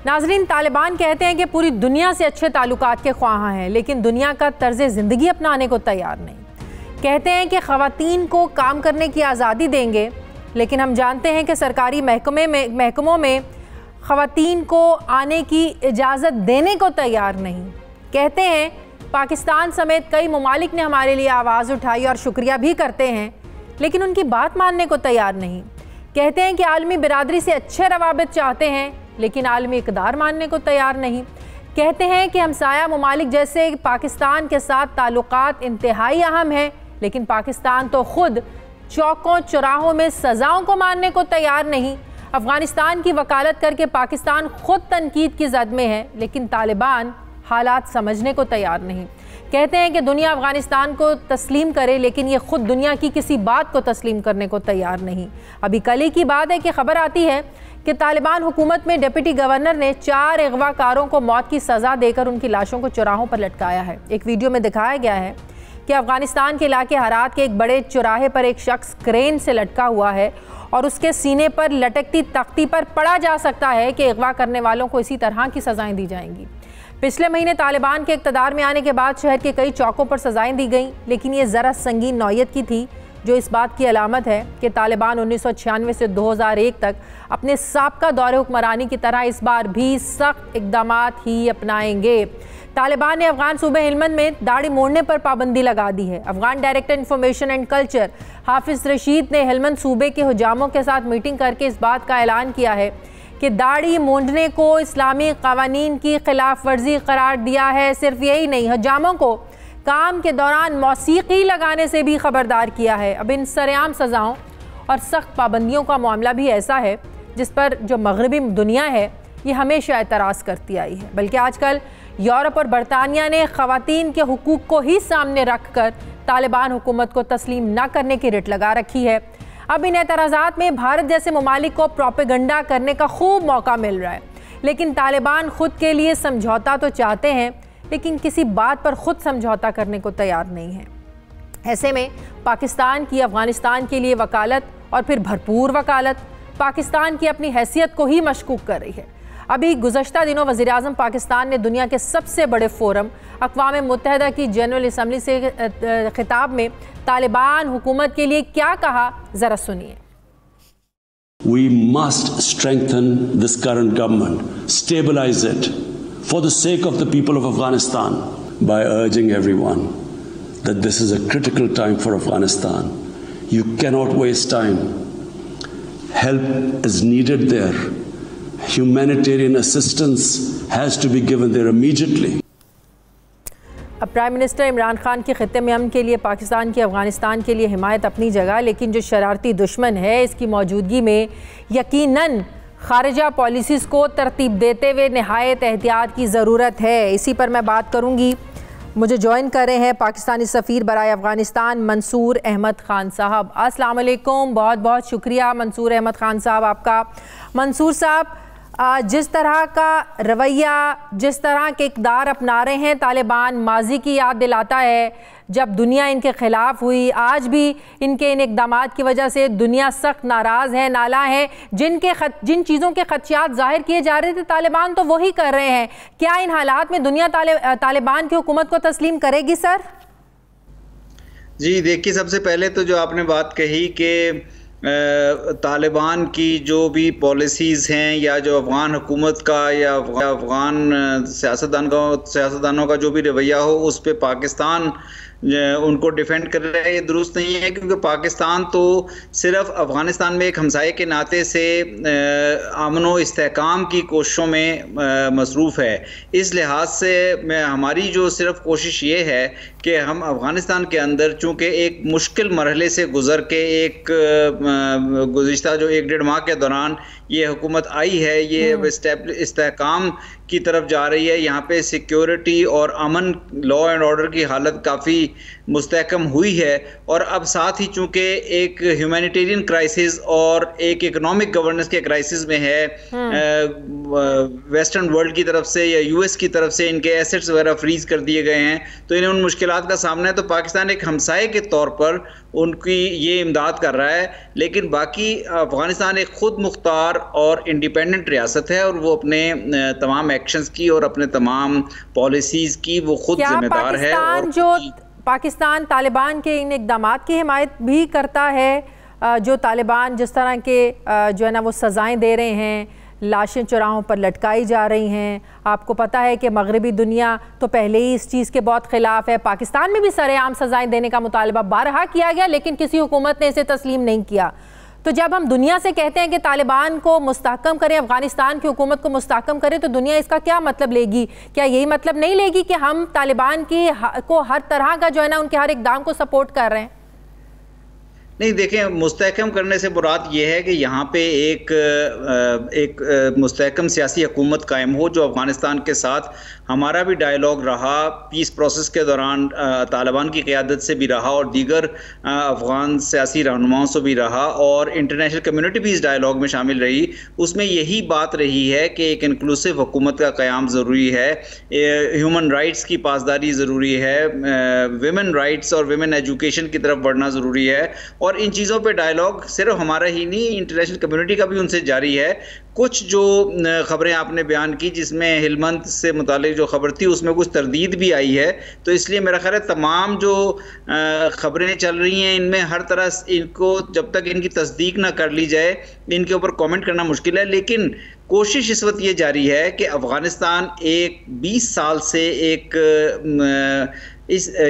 नाजरीन, तालिबान कहते हैं कि पूरी दुनिया से अच्छे ताल्लुकात के ख्वाहां हैं, लेकिन दुनिया का तर्ज ज़िंदगी अपनाने को तैयार नहीं। कहते हैं कि ख़वातीन को काम करने की आज़ादी देंगे, लेकिन हम जानते हैं कि सरकारी महकमों में ख़वातीन को आने की इजाज़त देने को तैयार नहीं। कहते हैं पाकिस्तान समेत कई ममालिक ने हमारे लिए आवाज़ उठाई और शुक्रिया भी करते हैं, लेकिन उनकी बात मानने को तैयार नहीं। कहते हैं कि आलमी बिरादरी से अच्छे रवाबित चाहते हैं, लेकिन आलमी इक़दार मानने को तैयार नहीं। कहते हैं कि हमसाया ममालिक जैसे पाकिस्तान के साथ ताल्लुकात इंतहाई अहम हैं, लेकिन पाकिस्तान तो ख़ुद चौकों चौराहों में सज़ाओं को मानने को तैयार नहीं। अफ़गानिस्तान की वकालत करके पाकिस्तान ख़ुद तनकीद की जद में है, लेकिन तालिबान हालात समझने को तैयार नहीं। कहते हैं कि दुनिया अफ़गानिस्तान को तस्लीम करे, लेकिन ये ख़ुद दुनिया की किसी बात को तस्लीम करने को तैयार नहीं। अभी कल ही की बात है कि खबर आती है कि तालिबान हुकूमत में डिप्टी गवर्नर ने 4 अगवाकारों को मौत की सज़ा देकर उनकी लाशों को चौराहों पर लटकाया है। एक वीडियो में दिखाया गया है कि अफ़गानिस्तान के इलाके हरात के एक बड़े चौराहे पर एक शख्स क्रेन से लटका हुआ है और उसके सीने पर लटकती तख्ती पर पढ़ा जा सकता है कि अगवा करने वालों को इसी तरह की सज़ाएं दी जाएंगी। पिछले महीने तालिबान के इक़्तिदार में आने के बाद शहर के कई चौकों पर सज़ाएं दी गईं, लेकिन ये ज़रा संगीन नौयत की थी, जो इस बात की अलामत है कि तालिबान 1996 से 2001 तक अपने साबका दौरे हुक्मरानी की तरह इस बार भी सख्त इक़दामात ही अपनाएंगे। तालिबान ने अफ़गान सूबे हेलमंद में दाढ़ी मोड़ने पर पाबंदी लगा दी है। Afghan director information and culture हाफिज़ रशीद ने हेलमंद सूबे के हुजामों के साथ मीटिंग करके इस बात का ऐलान किया है कि दाढ़ी मूंढने को इस्लामी क़वानीन की खिलाफ वर्जी करार दिया है। सिर्फ यही नहीं, हुजामों को काम के दौरान मौसीकी लगाने से भी ख़बरदार किया है। अब इन सरेआम सज़ाओं और सख्त पाबंदियों का मामला भी ऐसा है जिस पर जो मगरबी दुनिया है ये हमेशा एतराज़ करती आई है, बल्कि आजकल यूरोप और बरतानिया ने ख़वातीन के हुकूक़ को ही सामने रख कर तालिबान हुकूमत को तस्लीम न करने की रिट लगा रखी है। अब इन एतराज़ात में भारत जैसे ममालिक को प्रोपेगंडा करने का खूब मौका मिल रहा है, लेकिन तालिबान ख़ुद के लिए समझौता तो चाहते हैं, लेकिन किसी बात पर ख़ुद समझौता करने को तैयार नहीं है। ऐसे में पाकिस्तान की अफ़गानिस्तान के लिए वकालत और फिर भरपूर वकालत पाकिस्तान की अपनी हैसियत को ही मशकूक कर रही है। अभी गुज़श्ता दिनों वज़ीर-ए-आज़म पाकिस्तान ने दुनिया के सबसे बड़े फोरम अक़वाम मुत्तहिदा की जनरल असम्बली से खिताब में तालिबान हुकूमत के लिए क्या कहा, ज़रा सुनिए। We must strengthen this current government, stabilize it for the sake of the people of Afghanistan by urging everyone that this is a critical time for Afghanistan. You cannot waste time. Help is needed there. Humanitarian assistance has to be given there immediately. अब prime minister Imran Khan की ख़ित्ते में अमन के लिए पाकिस्तान की अफ़गानिस्तान के लिए हिमायत अपनी जगह, लेकिन जो शरारती दुश्मन है इसकी मौजूदगी में यकीनन ख़ारिजा पॉलिसीज़ को तरतीब देते हुए नहायत एहतियात की ज़रूरत है। इसी पर मैं बात करूँगी। मुझे ज्वाइन कर रहे हैं पाकिस्तानी सफ़ीर बराए अफ़गानिस्तान मंसूर अहमद ख़ान साहब। अस्सलाम वालेकुम, बहुत बहुत शुक्रिया मंसूर अहमद ख़ान साहब आपका। मंसूर साहब, जिस तरह का रवैया, जिस तरह के इक़दार अपना रहे हैं तालिबान, माजी की याद दिलाता है जब दुनिया इनके ख़िलाफ़ हुई। आज भी इनके इन इक़दामात की वजह से दुनिया सख्त नाराज़ है, नाला है। जिन चीज़ों के ख़दशात ज़ाहिर किए जा रहे थे तालिबान तो वही कर रहे हैं। क्या इन हालात में दुनिया तालिबान की हुकूमत को तस्लीम करेगी सर? जी देखिए, सबसे पहले तो जो आपने बात कही कि तालिबान की जो भी पॉलिसीज़ हैं या जो अफ़गान हुकूमत का या अफ़गान सियासतदानों का जो भी रवैया हो उस पर पाकिस्तान उनको डिफेंड कर रहा है, ये दुरुस्त नहीं है। क्योंकि पाकिस्तान तो सिर्फ अफ़गानिस्तान में एक हमसाये के नाते से अमन व इस्तेहकाम की कोशिशों में मसरूफ़ है। इस लिहाज से हमारी जो सिर्फ कोशिश ये है कि हम अफ़गानिस्तान के अंदर चूँकि एक मुश्किल मरहले से गुज़र के एक गुज़िश्ता जो 1-1.5 माह के दौरान ये हुकूमत आई है, ये इस्तेहकाम की तरफ जा रही है। यहाँ पे सिक्योरिटी और अमन, लॉ एंड ऑर्डर की हालत काफ़ी मुस्तहकम हुई है। और अब साथ ही चूँकि एक ह्यूमैनिटेरियन क्राइसिस और एक इकोनॉमिक गवर्नेंस के क्राइसिस में है, वेस्टर्न वर्ल्ड की तरफ से या यूएस की तरफ से इनके एसेट्स वगैरह फ्रीज कर दिए गए हैं, तो इन्हें उन मुश्किलात का सामना है। तो पाकिस्तान एक हमसाये के तौर पर उनकी ये इमदाद कर रहा है, लेकिन बाकी अफगानिस्तान एक खुद मुख्तार और इंडिपेंडेंट रियासत है और वो अपने तमाम एक्शंस की और अपने तमाम पॉलिसीज़ की वो खुद जिम्मेदार है। और जो पाकिस्तान तालिबान के इन इक़दामात की हिमायत भी करता है, जो तालिबान जिस तरह के जो है ना वो सज़ाएँ दे रहे हैं, लाशें चौराहों पर लटकाई जा रही हैं। आपको पता है कि मगरबी दुनिया तो पहले ही इस चीज़ के बहुत ख़िलाफ़ है। पाकिस्तान में भी सरेआम सज़ाएँ देने का मुतालबा बारहा किया गया, लेकिन किसी हुकूमत ने इसे तस्लीम नहीं किया। तो जब हम दुनिया से कहते हैं कि तालिबान को मुस्तहकम करें, अफ़गानिस्तान की हुकूमत को मुस्तहकम करें, तो दुनिया इसका क्या मतलब लेगी? क्या यही मतलब नहीं लेगी कि हम तालिबान को हर तरह का जो है ना उनके हर इक़दाम को सपोर्ट कर रहे हैं? नहीं, देखें, मुस्तहकम करने से मुराद ये है कि यहाँ पे एक मुस्तहकम सियासी हुकूमत कायम हो, जो अफ़गानिस्तान के साथ हमारा भी डायलॉग रहा, पीस प्रोसेस के दौरान तालिबान की क़यादत से भी रहा और दीगर अफ़गान सियासी रहनुमाओं से भी रहा, और इंटरनेशनल कम्युनिटी भी इस डायलॉग में शामिल रही। उसमें यही बात रही है कि एक इंक्लूसिव हुकूमत का क़याम ज़रूरी है, ह्यूमन राइट्स की पासदारी ज़रूरी है, विमेन राइट्स और विमेन एजुकेशन की तरफ बढ़ना ज़रूरी है। और इन चीज़ों पे डायलॉग सिर्फ हमारा ही नहीं, इंटरनेशनल कम्युनिटी का भी उनसे जारी है। कुछ जो ख़बरें आपने बयान की जिसमें हिलमंद से मुतालिक जो ख़बर थी उसमें कुछ तरदीद भी आई है, तो इसलिए मेरा ख्याल है तमाम जो ख़बरें चल रही हैं इनमें हर तरह इनको जब तक इनकी तस्दीक ना कर ली जाए इनके ऊपर कमेंट करना मुश्किल है। लेकिन कोशिश इस वक्त ये जारी है कि अफ़गानिस्तान एक 20 साल से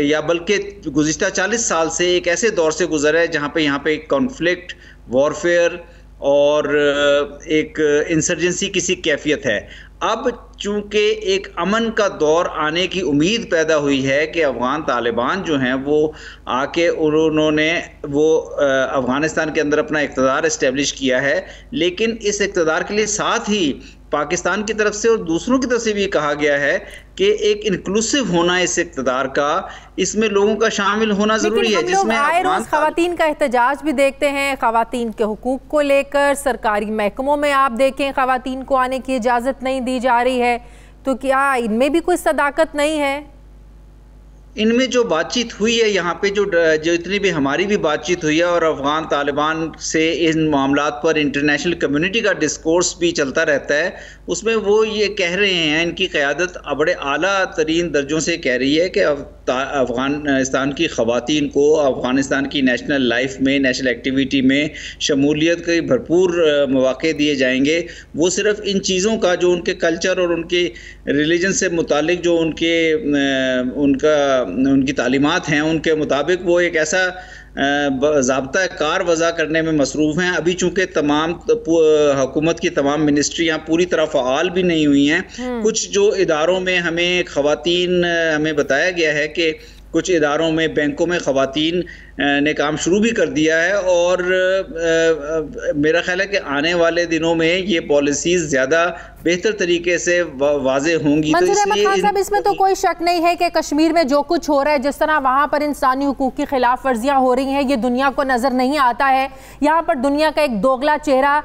या बल्कि गुज़िश्ता 40 साल से एक ऐसे दौर से गुजरा है जहाँ पे यहाँ पे कॉन्फ्लिक्ट, वॉरफेयर और एक इंसर्जेंसी किसी कैफियत है। अब चूँकि एक अमन का दौर आने की उम्मीद पैदा हुई है कि अफ़गान तालिबान जो हैं वो आके उन्होंने वो अफ़गानिस्तान के अंदर अपना इक़्तिदार इस्टेब्लिश किया है, लेकिन इस इक़्तिदार के लिए साथ ही पाकिस्तान की तरफ से और दूसरों की तरफ से भी कहा गया है कि एक इंक्लूसिव होना इस इक़्तिदार का, इसमें लोगों का शामिल होना ज़रूरी है। जिसमें आए रोज़ ख़वातीन का एहतजाज भी देखते हैं, ख़वातीन के हुकूक को लेकर सरकारी महकमों में आप देखें ख़वातीन को आने की इजाज़त नहीं दी जा रही है, तो क्या इनमें भी कोई सदाकत नहीं है? इनमें जो बातचीत हुई है यहाँ पे जो इतनी भी हमारी भी बातचीत हुई है और अफ़गान तालिबान से इन मामलात पर इंटरनेशनल कम्युनिटी का डिस्कोर्स भी चलता रहता है, उसमें वो ये कह रहे हैं, इनकी क़यादत बड़े आला तरीन दर्जों से कह रही है कि अफ़गानिस्तान की ख़वातीन को अफ़गानिस्तान की नेशनल लाइफ में, नेशनल एक्टिविटी में शमूलियत के भरपूर मौक़े दिए जाएंगे। वो सिर्फ़ इन चीज़ों का जो उनके कल्चर और उनके रिलीजन से मुतालिक जो उनकी तालीमात हैं उनके मुताबिक वो एक ऐसा ज़ाब्ता कार वज़ा करने में मसरूफ़ हैं। अभी चूँकि तमाम हुकूमत की तमाम मिनिस्ट्रियाँ पूरी तरह फ़आल भी नहीं हुई हैं। कुछ जो इदारों में हमें ख़वातीन हमें बताया गया है कि कुछ इदारों में, बैंकों में ख़वातीन ने काम शुरू भी कर दिया है और मेरा ख्याल है कि आने वाले दिनों में ये पॉलिसीज़ ज़्यादा बेहतर तरीके से वाज़े होंगी। तो इसलिए इसमें तो कोई शक नहीं है कि कश्मीर में जो कुछ हो रहा है, जिस तरह वहाँ पर इंसानी हुकूक की खिलाफ वर्जियाँ हो रही हैं, ये दुनिया को नज़र नहीं आता है। यहाँ पर दुनिया का एक दोगला चेहरा,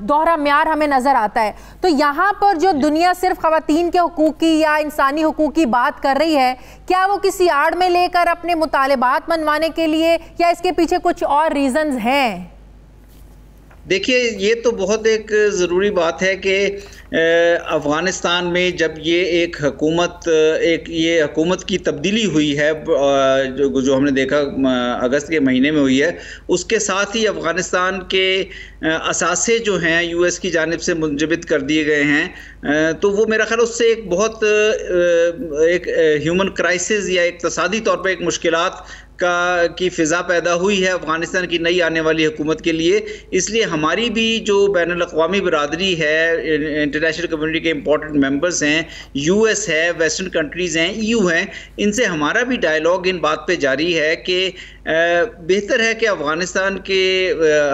दोहरा म्यार हमें नज़र आता है। तो यहाँ पर जो दुनिया सिर्फ ख़वातीन के हुकूक की या इंसानी हुकूक की बात कर रही है, क्या वो किसी आड़ में लेकर अपने मुतालिबात मनवाने के लिए, या इसके पीछे कुछ और रीजंस हैं? देखिए, ये तो बहुत एक ज़रूरी बात है कि अफ़गानिस्तान में जब ये हुकूमत की तब्दीली हुई है जो हमने देखा अगस्त के महीने में हुई है, उसके साथ ही अफ़गानिस्तान के असासे जो हैं यूएस की जानिब से मुंजमद कर दिए गए हैं। तो वो मेरा ख्याल उससे एक बहुत ह्यूमन क्राइसिस या इक़्तिसादी तौर पर एक मुश्किलात की फ़िज़ा पैदा हुई है अफ़गानिस्तान की नई आने वाली हुकूमत के लिए। इसलिए हमारी भी जो बैनुल अक़वामी बरादरी है, इंटरनेशनल कम्युनिटी के इंपॉर्टेंट मेंबर्स हैं, यूएस है, वेस्टर्न कंट्रीज़ हैं, ईयू हैं, इनसे हमारा भी डायलॉग इन बात पे जारी है कि बेहतर है कि अफ़गानिस्तान के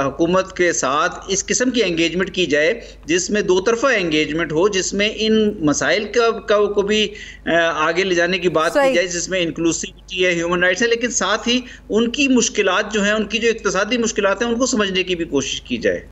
हुकूमत के साथ इस किस्म की एंगेजमेंट की जाए जिसमें दो तरफा एंगेजमेंट हो, जिसमें इन मसाइल को भी आगे ले जाने की बात की जाए, जिसमें इंक्लूसिविटी है, ह्यूमन राइट्स है, लेकिन साथ ही उनकी मुश्किलात जो हैं, उनकी जो इक्तिसादी मुश्किलात हैं, उनको समझने की भी कोशिश की जाए।